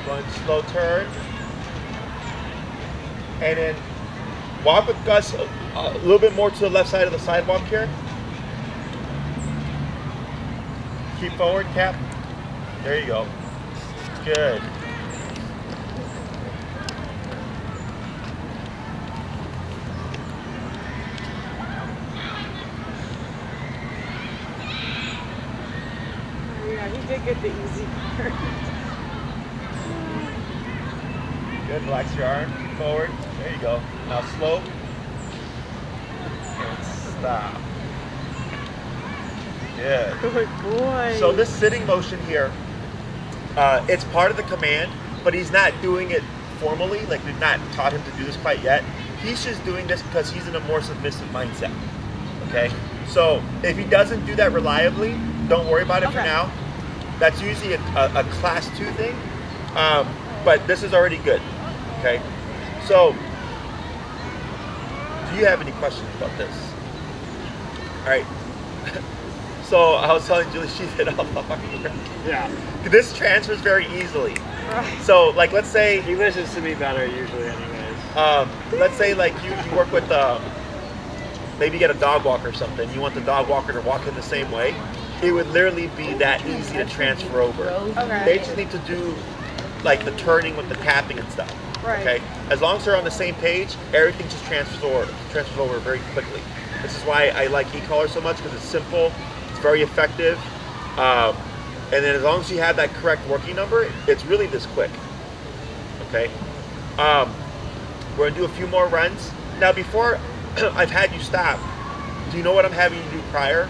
Going slow turn. And then walk with Gus a little bit more to the left side of the sidewalk here. Keep forward, tap. There you go. Good. Oh, yeah, he did get the easy part. Good. Relax your arm. Keep forward. There you go. Now slow. And stop. Good. Good boy. So this sitting motion here, it's part of the command, but he's not doing it formally. Like, we've not taught him to do this quite yet. He's just doing this because he's in a more submissive mindset. Okay? So if he doesn't do that reliably, don't worry about it for now. That's usually a class 2 thing, but this is already good. Okay? So, do you have any questions about this? All right. So I was telling Julie she did all the hard work. Yeah. This transfers very easily. Right. So like, let's say He listens to me better usually anyways. let's say like you work with maybe you get a dog walker or something. You want the dog walker to walk in the same way. It would literally be that easy to transfer over. Okay. They just need to do like the turning with the tapping and stuff. Right. Okay. As long as they're on the same page, everything just transfers over very quickly. This is why I like e-collar so much, because it's simple, it's very effective, and then as long as you have that correct working number, it's really this quick. Okay. We're gonna do a few more runs. Now, before I've had you stop, do you know what I'm having you do prior?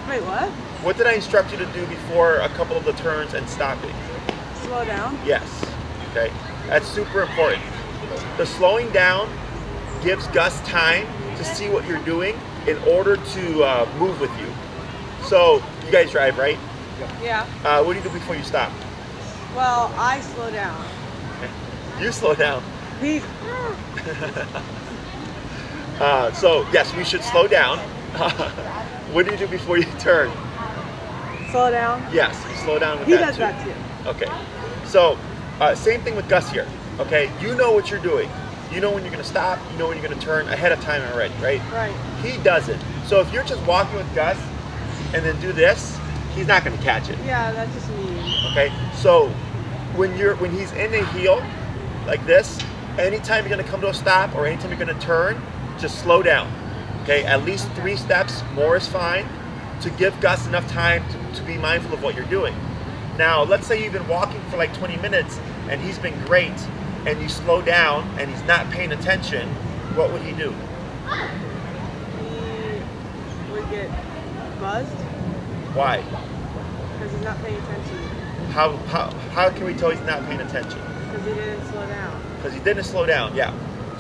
Wait, what? What did I instruct you to do before a couple of the turns and stopping? Slow down? Yes. Okay, that's super important. The slowing down gives Gus time to see what you're doing in order to move with you. So you guys drive, right? Yeah. What do you do before you stop? Well, I slow down. You slow down. He's. So yes, we should slow down. What do you do before you turn? Slow down. Yes, you slow down with He that does too. that too. Okay, so same thing with Gus here. Okay, you know what you're doing. You know when you're gonna stop. You know when you're gonna turn ahead of time already, right? Right. He doesn't. So if you're just walking with Gus and then do this, he's not gonna catch it. Yeah, that's just mean. Okay, so when he's in a heel like this, anytime you're gonna come to a stop or anytime you're gonna turn, just slow down. Okay, at least 3 steps, more is fine, to give Gus enough time to be mindful of what you're doing. Now, let's say you've been walking for like 20 minutes and he's been great, and you slow down and he's not paying attention, what would he do? He would get buzzed Why? because he's not paying attention. How can we tell he's not paying attention? Because he didn't slow down. Because he didn't slow down, yeah.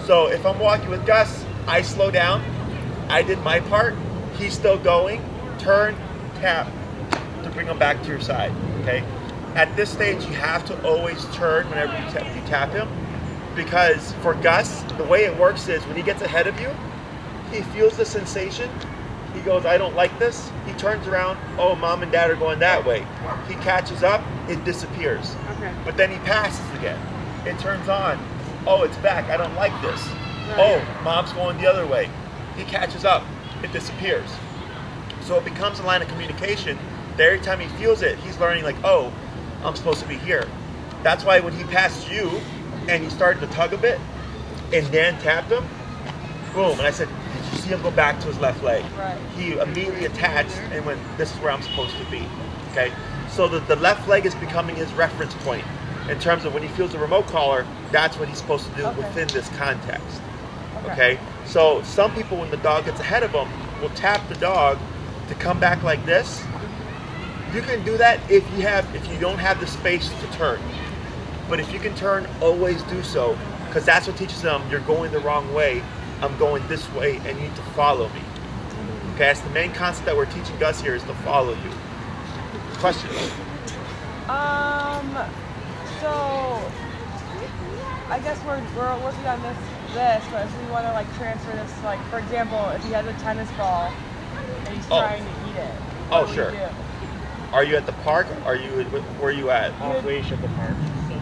So if I'm walking with Gus, I slow down, I did my part, he's still going, turn, tap to bring him back to your side, okay? At this stage, you have to always turn whenever you tap him, because for Gus, the way it works is when he gets ahead of you, he feels the sensation, he goes, I don't like this, he turns around, oh, mom and dad are going that way. He catches up, it disappears. Okay. But then he passes again. It turns on, oh, it's back, I don't like this. Right. Oh, mom's going the other way. He catches up, it disappears. So it becomes a line of communication. Every time he feels it, he's learning like, oh, I'm supposed to be here. That's why when he passed you and he started to tug a bit and then tapped him, boom, and I said, did you see him go back to his left leg? Right. He immediately attached and went, this is where I'm supposed to be, okay? So the left leg is becoming his reference point in terms of when he feels the remote collar, that's what he's supposed to do within this context, okay? So some people, when the dog gets ahead of them, will tap the dog to come back like this. You can do that if you don't have the space to turn. But if you can turn, always do so, because that's what teaches them you're going the wrong way, I'm going this way, and you need to follow me. Okay, that's the main concept that we're teaching Gus here, is to follow you. Questions? So I guess we're working on this, but if we want to like transfer this, like for example, if he has a tennis ball and he's trying to eat it, what do we sure. do? Are you at the park? Where are you at? Off leash at the park.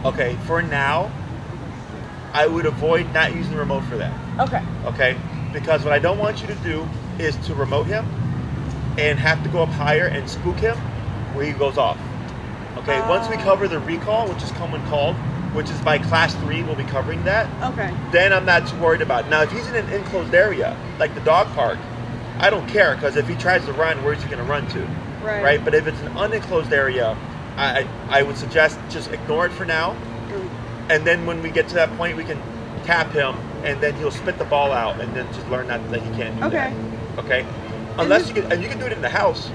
Okay, for now, I would avoid not using the remote for that. Okay. Okay? Because what I don't want you to do is to remote him and have to go up higher and spook him where he goes off. Okay, once we cover the recall, which is come when called, which is by class 3, we'll be covering that. Okay. Then I'm not too worried about it. Now, if he's in an enclosed area, like the dog park, I don't care, because if he tries to run, where's he going to run to? Right. But if it's an unenclosed area, I would suggest just ignore it for now. And then when we get to that point, we can tap him, and then he'll spit the ball out, and then just learn that he can't do that. Okay. Unless you can do it in the house,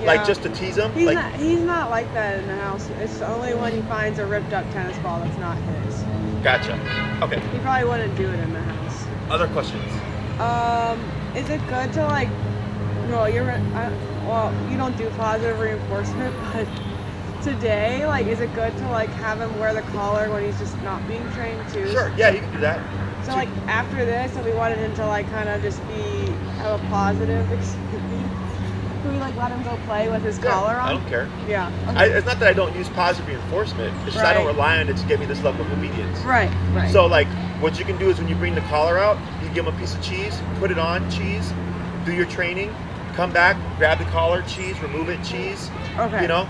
like just to tease him. He's not like that in the house. It's only when he finds a ripped up tennis ball that's not his. Gotcha. Okay. He probably wouldn't do it in the house. Other questions? Is it good to like? Well, you don't do positive reinforcement, but today, like, is it good to like have him wear the collar when he's just not being trained too? Sure. Yeah, you can do that. So like after this, if we wanted him to like kind of just have a positive experience, can we like let him go play with his collar on? I don't care. Yeah. Okay. It's not that I don't use positive reinforcement. It's just I don't rely on it to get me this level of obedience. Right. So like what you can do is when you bring the collar out, you give him a piece of cheese, put it on, cheese, do your training, come back, grab the collar, cheese, remove it, cheese. Okay. You know,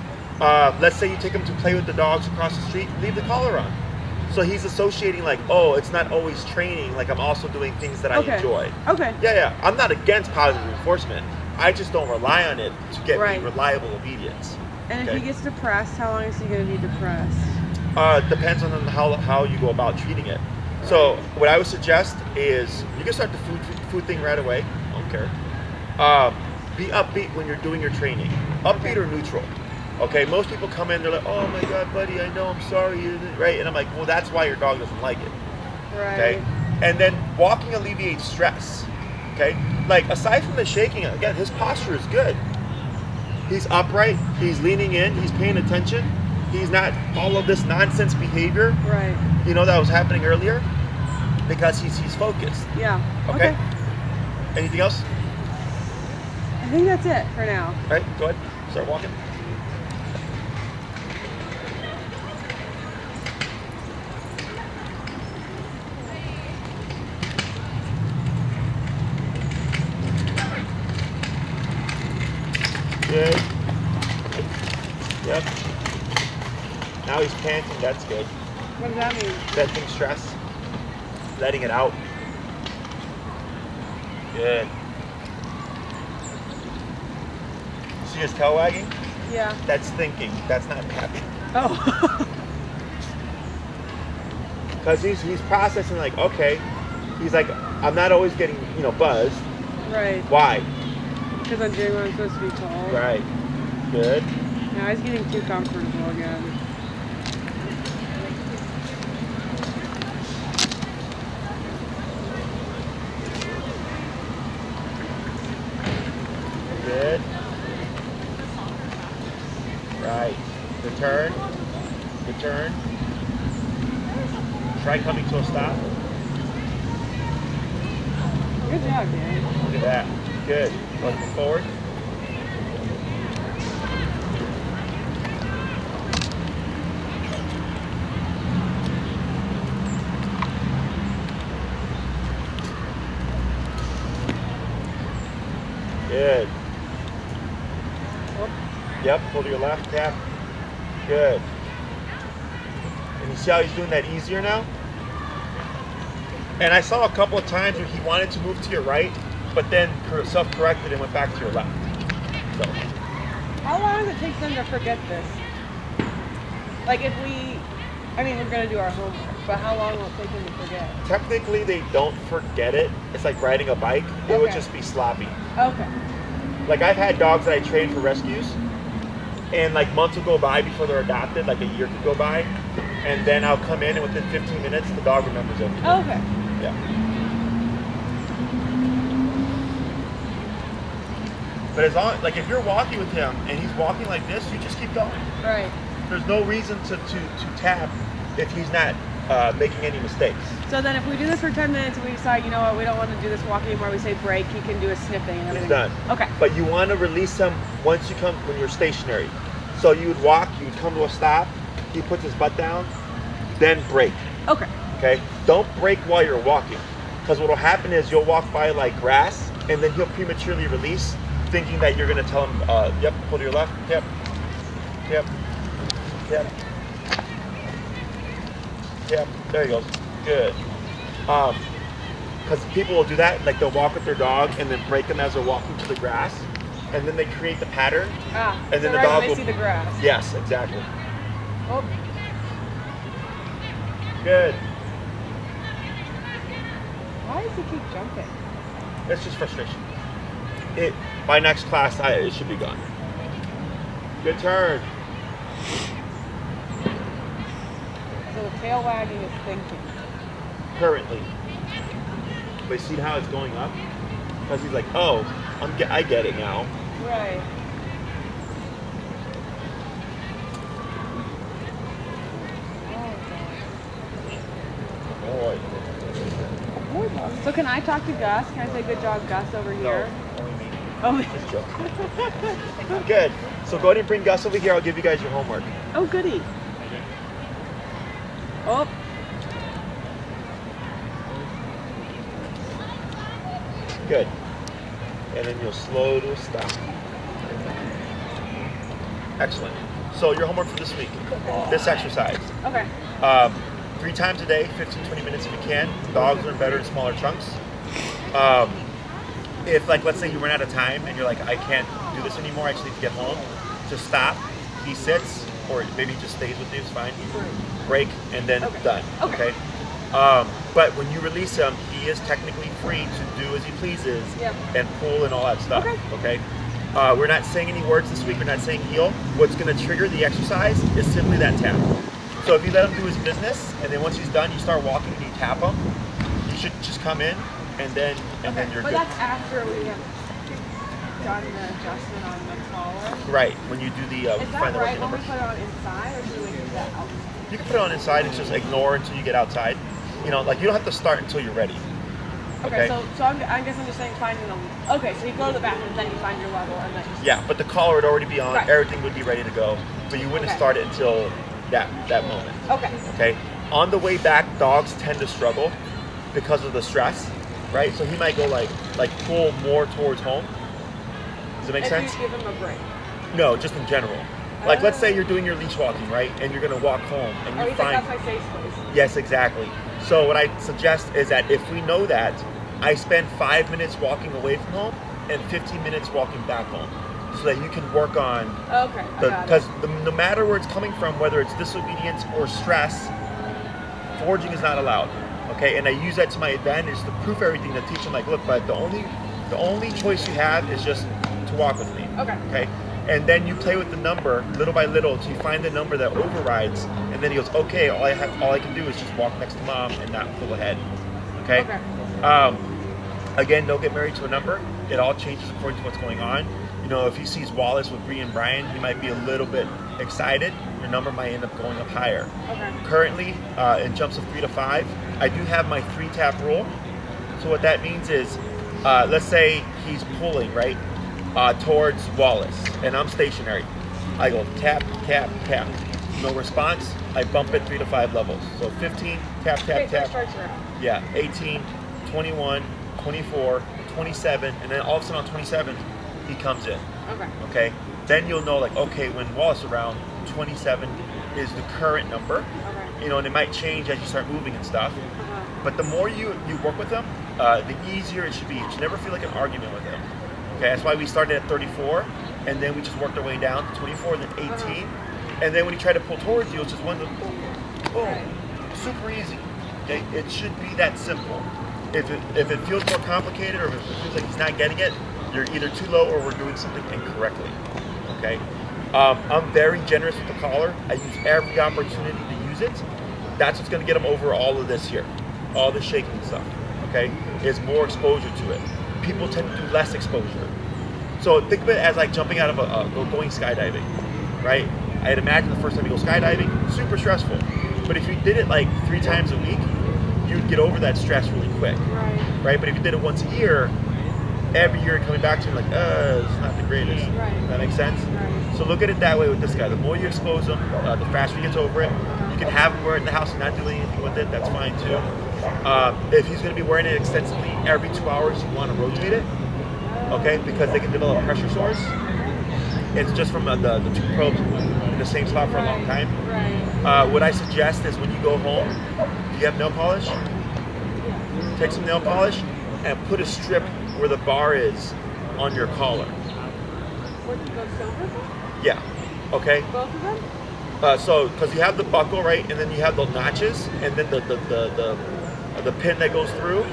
let's say you take him to play with the dogs across the street, leave the collar on. So he's associating like, oh, it's not always training, like I'm also doing things that I enjoy. Okay. Yeah. I'm not against positive reinforcement. I just don't rely on it to get me reliable obedience. And if he gets depressed, how long is he going to be depressed? Depends on how you go about treating it. So what I would suggest is you can start the food thing right away. I don't care. Be upbeat when you're doing your training. Upbeat or neutral. Okay, most people come in, they're like, oh my God, buddy, I know, I'm sorry, right? And I'm like, well, that's why your dog doesn't like it. Right. Okay, and then walking alleviates stress. Okay, like aside from the shaking, again, his posture is good. He's upright, he's leaning in, he's paying attention. He's not all of this nonsense behavior, Right. you know, that was happening earlier, because he's focused. Yeah. Okay. Anything else? I think that's it for now. All right, go ahead, start walking. Good. Yep. Now he's panting, that's good. What does that mean? Venting stress. Letting it out. Good. See his tail wagging? Yeah. That's thinking. That's not happy. Oh. Because he's processing like, okay. He's like, I'm not always getting, you know, buzzed. Right. Why? Because I'm doing what I'm supposed to be told. Right. Good. Now he's getting too comfortable again. Good. Right. Return. Return. Try coming to a stop. Good job, Dan. Look at that. Good. Looking forward. Good. Yep, pull to your left, tap. Good. And you see how he's doing that easier now? And I saw a couple of times where he wanted to move to your right, but then self-corrected and went back to your left. So. How long does it take them to forget this? Like if we, I mean, we're gonna do our homework, but how long will it take them to forget? Technically, they don't forget it. It's like riding a bike. It would Okay. just be sloppy. Okay. Like I've had dogs that I trained for rescues, and like months will go by before they're adopted, like a year could go by, and then I'll come in and within 15 minutes the dog remembers everything. Okay. Yeah. But as long, like if you're walking with him and he's walking like this, you just keep going. Right. There's no reason to tap if he's not making any mistakes. So then if we do this for 10 minutes and we decide, you know what, we don't want to do this walking anymore, we say break, he can do a sniffing and everything. He's done. Okay. But you want to release him once you come, when you're stationary. So you would walk, you would come to a stop, he puts his butt down, then break. Okay. Okay? Don't break while you're walking. Because what will happen is you'll walk by like grass and then he'll prematurely release, thinking that you're going to tell him, yep, pull to your left, yep, yep, yep, yep, there he goes, good. Because people will do that, like they'll walk with their dog and then break them as they're walking to the grass, and then they create the pattern, and then so the right dog when will they see the grass. Yes, exactly. Oh. Good. Why does he keep jumping? That's just frustration. By next class, it should be gone. Good turn. So the tail wagging is thinking. Currently. But see how it's going up? Because he's like, oh, I get it now. Right. Boy. So can I talk to Gus? Can I say good job, Gus, over here? No, only me. Oh, Just joking. Good. So go ahead and bring Gus over here. I'll give you guys your homework. oh, goody. Oh, Good. And then you'll slow to a stop. Excellent. So your homework for this week, this exercise. okay. 3 times a day, 15-20 minutes if you can. Dogs learn better in smaller chunks. If, like, let's say you run out of time and you're like, I can't do this anymore, I actually need to get home, just stop, he sits, or maybe he just stays with you, it's fine. Break, and then done. Okay? But when you release him, he is technically free to do as he pleases and pull and all that stuff. Okay? We're not saying any words this week. We're not saying heel. What's going to trigger the exercise is simply that tap. So if you let him do his business, and then once he's done, you start walking and you tap him, you should just come in, and then you're but good. that's after we have done the adjustment on the collar. Right, when you do the Is that find the right working when we number. put it on inside, or do we do that outside? You can put it on inside and just ignore until you get outside. You know, like you don't have to start until you're ready. Okay, so I guess I'm just saying finding them. Okay, so you go to the bathroom, then you find your level, and then just... Yeah, but the collar would already be on. Right. Everything would be ready to go, but you wouldn't Okay. start it until that moment. Okay. Okay. On the way back, dogs tend to struggle because of the stress, right? So he might go like pull more towards home. Does it make sense? If you give him a break. No, just in general. Like let's say you're doing your leash walking, right? And you're gonna walk home, and you He's like, find that's my safe space. yes, exactly. So what I suggest is that if we know that, I spend 5 minutes walking away from home and 15 minutes walking back home, so that you can work on Okay, because no matter where it's coming from, whether it's disobedience or stress, foraging is not allowed. Okay, and I use that to my advantage to proof everything, to teach them like, look, but the only choice you have is just to walk with me. Okay. Okay. And then you play with the number little by little until you find the number that overrides, and then he goes, okay, all I can do is just walk next to mom and not pull ahead. Okay. Okay. Again, don't get married to a number. It all changes according to what's going on. You know, if he sees Wallace with Bree and Brian, he might be a little bit excited. Your number might end up going up higher. Okay. Currently, in jumps of 3 to 5, I do have my 3-tap rule. So what that means is, let's say he's pulling, right, towards Wallace, and I'm stationary. I go tap, tap, tap. No response, I bump it 3 to 5 levels. So 15, tap, tap, Wait, tap. strikes are out. Yeah, 18, 21, 24, 27, and then all of a sudden on 27, he comes in. Okay. Okay? Then you'll know, like, okay, when Wallace is around, 27 is the current number. Okay. You know, and it might change as you start moving and stuff. Uh-huh. But the more you work with them, the easier it should be. You should never feel like an argument with them. Okay, that's why we started at 34, and then we just worked our way down to 24, then 18. And then when you try to pull towards you, it's just one, boom, boom. Super easy. Okay, it should be that simple. If it feels more complicated, or if it feels like he's not getting it, you're either too low or we're doing something incorrectly. Okay, I'm very generous with the collar. I use every opportunity to use it. That's what's going to get him over all of this here, all the shaking stuff. Okay, is more exposure to it. People tend to do less exposure. So think of it as like jumping out of going skydiving, right? I'd imagine the first time you go skydiving, super stressful. But if you did it like 3 times a week, you'd get over that stress really quick, right? But if you did it once a year, every year coming back to it like, it's not the greatest. Right. That makes sense? Right. So look at it that way with this guy. The more you expose him, the faster he gets over it. You can have him wear it in the house and not doing anything with it. That's fine too. If he's going to be wearing it extensively every 2 hours, you want to rotate it, okay? Because they can develop pressure sores. It's just from the 2 probes in the same spot for a long time. Right. What I suggest is when you go home, do you have nail polish? Take some nail polish and put a strip where the bar is on your collar. What, the silver? Yeah. Okay. Both of them? So, because you have the buckle, right, and then you have the notches, and then the pin that goes through.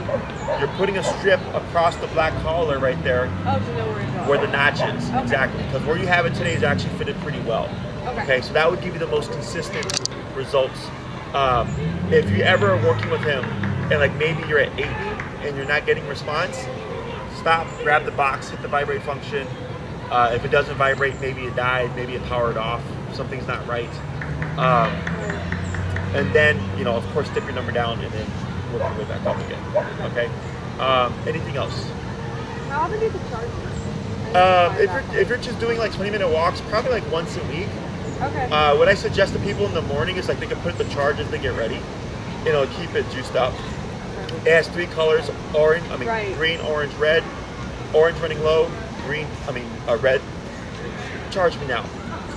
You're putting a strip across the black collar right there, Oh, to know where it goes. where the notch is. Okay. Exactly. Because where you have it today is actually fitted pretty well. Okay. So that would give you the most consistent results. If you ever are working with him, and like maybe you're at 80 and you're not getting response, stop, grab the box, hit the vibrate function. If it doesn't vibrate, maybe it died, maybe it powered off, something's not right. And then, you know, of course, dip your number down and then work your way back up again. Okay. Anything else? How often do you charge you? If you're just doing like 20-minute walks, probably like once a week. Okay. What I suggest to people in the morning is like they can put the charge as they get ready. You know, keep it juiced up. It has 3 colors: orange, green, orange, red. Orange running low, red. Charge me now.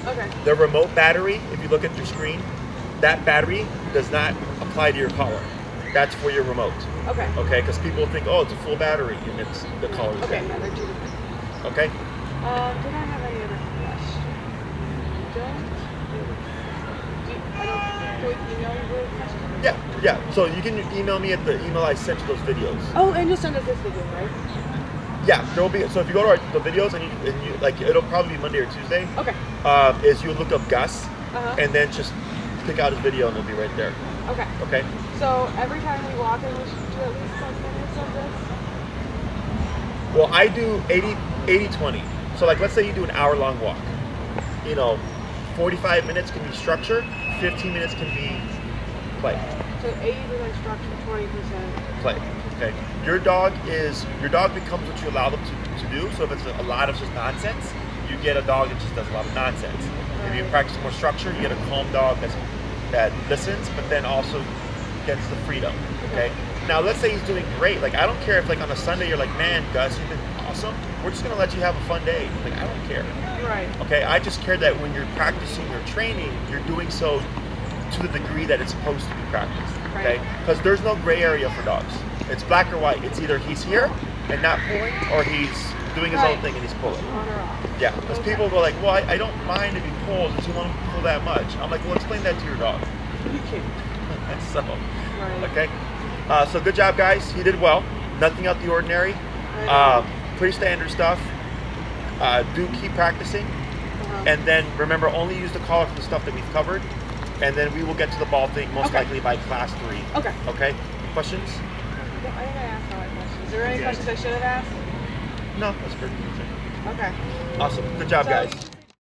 Okay. The remote battery, if you look at your screen, that battery does not apply to your collar. That's for your remote. Okay. Okay, because people think, oh, it's a full battery, and it's the collar's Okay, dead. yeah, they're 2 different. Okay. Did I have any other questions? Can we email you the questions? Yeah. So you can email me at the email I sent you those videos. Oh, and you'll send us this video, right? Yeah, there will be. So if you go to the videos and you like, it'll probably be Monday or Tuesday. Okay. Is you look up Gus, and then just pick out his video and it'll be right there. Okay. Okay. So every time we walk in, we should do at least 10 minutes of this? Well, I do 80-20. So like, let's say you do an hour-long walk. 45 minutes can be structure, 15 minutes can be play. So 80% structure, 20% Play. Okay. Your dog becomes what you allow them to do. So if it's a lot of just nonsense, you get a dog that just does a lot of nonsense. If you practice more structure, you get a calm dog that listens, but then also gets the freedom. Okay. Now let's say he's doing great. Like, I don't care if like on a Sunday you're like, man, Gus, you've been awesome. We're just gonna let you have a fun day. Like, I don't care. Right. Okay. I just care that when you're practicing your training, you're doing so to the degree that it's supposed to be practiced. Okay. Because there's no gray area for dogs. It's black or white. It's either he's here and not pulling, or he's doing his own thing and he's pulling. On or off. Yeah. Because people go like, well, I don't mind if he pulls if you want him to pull that much. I'm like, well, explain that to your dog. You can't. So, Right. okay. So good job, guys. He did well. Nothing out the ordinary. Pretty standard stuff. Do keep practicing. And then remember, only use the collar for the stuff that we've covered. And then we will get to the ball thing most likely by class 3. Okay. Okay? Questions? Well, I think I asked all my questions. Is there any questions I should have asked? No, that's good. Okay. Awesome. Good job, So- guys.